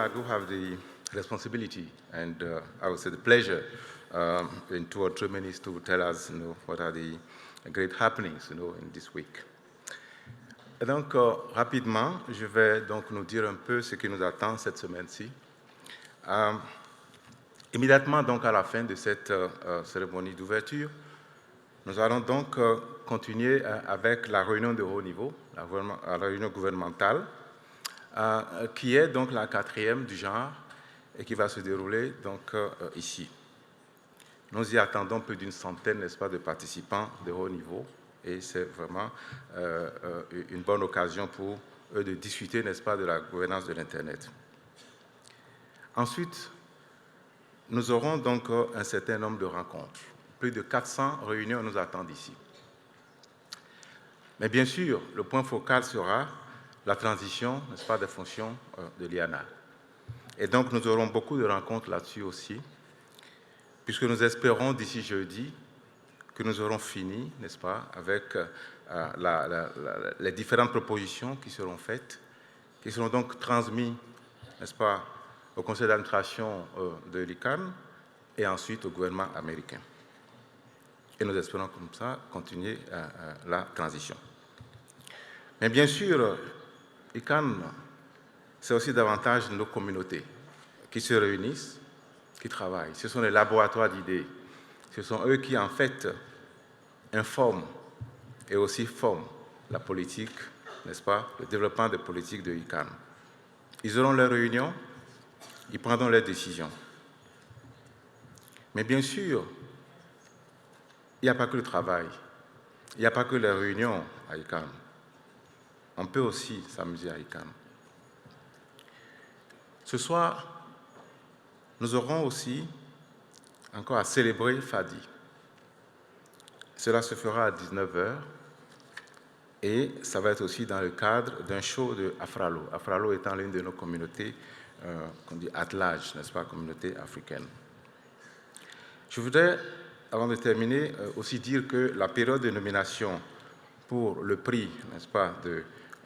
I do have the responsibility and I would say the pleasure in 2 or 3 minutes to tell us what are the great happenings in this week. Et donc, rapidement, je vais donc nous dire un peu ce qui nous attend cette semaine-ci. Immédiatement donc à la fin de cette cérémonie d'ouverture, nous allons donc continuer avec la réunion de haut niveau, la réunion gouvernementale, qui est donc la 4e du genre et qui va se dérouler donc ici. Nous y attendons plus d'une centaine, n'est-ce pas, de participants de haut niveau et c'est vraiment une bonne occasion pour eux de discuter, n'est-ce pas, de la gouvernance de l'Internet. Ensuite, nous aurons donc un certain nombre de rencontres. Plus de 400 réunions nous attendent ici. Mais bien sûr, le point focal sera la transition, n'est-ce pas, des fonctions de l'IANA. Et donc, nous aurons beaucoup de rencontres là-dessus aussi, puisque nous espérons d'ici jeudi que nous aurons fini, n'est-ce pas, avec les différentes propositions qui seront faites, qui seront donc transmises, n'est-ce pas, au conseil d'administration de l'ICANN et ensuite au gouvernement américain. Et nous espérons comme ça continuer la transition. Mais bien sûr, ICANN, c'est aussi davantage nos communautés qui se réunissent, qui travaillent. Ce sont les laboratoires d'idées. Ce sont eux qui, en fait, informent et aussi forment la politique, n'est-ce pas, le développement des politiques de ICANN. Ils auront leurs réunions, ils prendront leurs décisions. Mais bien sûr, il n'y a pas que le travail, il n'y a pas que les réunions à ICANN. On peut aussi s'amuser à ICANN. Ce soir, nous aurons aussi encore à célébrer Fadi. Cela se fera à 19h et ça va être aussi dans le cadre d'un show de Afralo. Afralo étant l'une de nos communautés, qu'on dit at large, n'est-ce pas, communauté africaine. Je voudrais, avant de terminer, aussi dire que la période de nomination pour le prix, n'est-ce pas,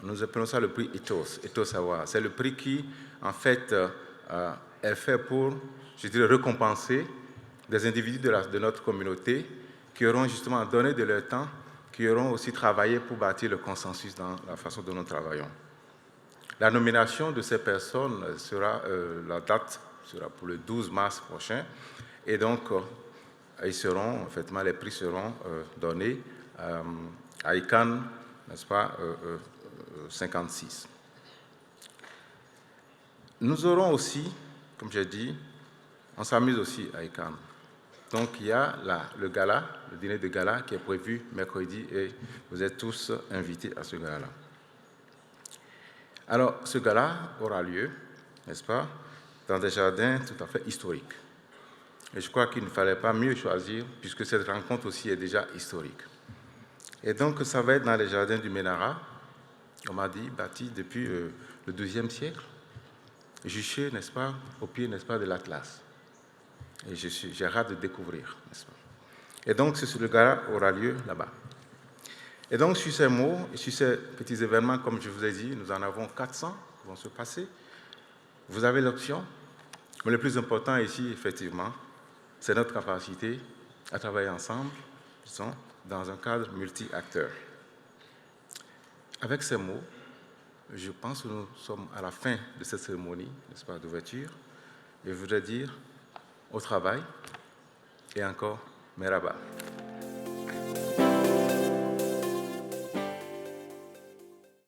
nous appelons ça le prix Ethos Award. C'est le prix qui, en fait, est fait pour, je dirais, récompenser des individus de notre communauté qui auront justement donné de leur temps, qui auront aussi travaillé pour bâtir le consensus dans la façon dont nous travaillons. La nomination de ces personnes sera, la date sera pour le 12 mars prochain, et donc ils seront, effectivement, les prix seront donnés à ICANN, n'est-ce pas, 56. Nous aurons aussi, comme j'ai dit, on s'amuse aussi à ICANN. Donc il y a le gala, le dîner de gala qui est prévu mercredi et vous êtes tous invités à ce gala-là. Alors ce gala aura lieu, n'est-ce pas, dans des jardins tout à fait historiques. Et je crois qu'il ne fallait pas mieux choisir puisque cette rencontre aussi est déjà historique. Et donc ça va être dans les jardins du Ménara, on m'a dit, bâti depuis le XIIe siècle, juché, n'est-ce pas, au pied, n'est-ce pas, de l'Atlas. Et j'ai hâte de découvrir, n'est-ce pas. Et donc, le gala aura lieu là-bas. Et donc, sur ces mots et sur ces petits événements, comme je vous ai dit, nous en avons 400 qui vont se passer. Vous avez l'option. Mais le plus important ici, effectivement, c'est notre capacité à travailler ensemble, disons, dans un cadre multi-acteurs. Avec ces mots, je pense que nous sommes à la fin de cette cérémonie, n'est-ce pas, d'ouverture. Et je voudrais dire au travail et encore, merhaba.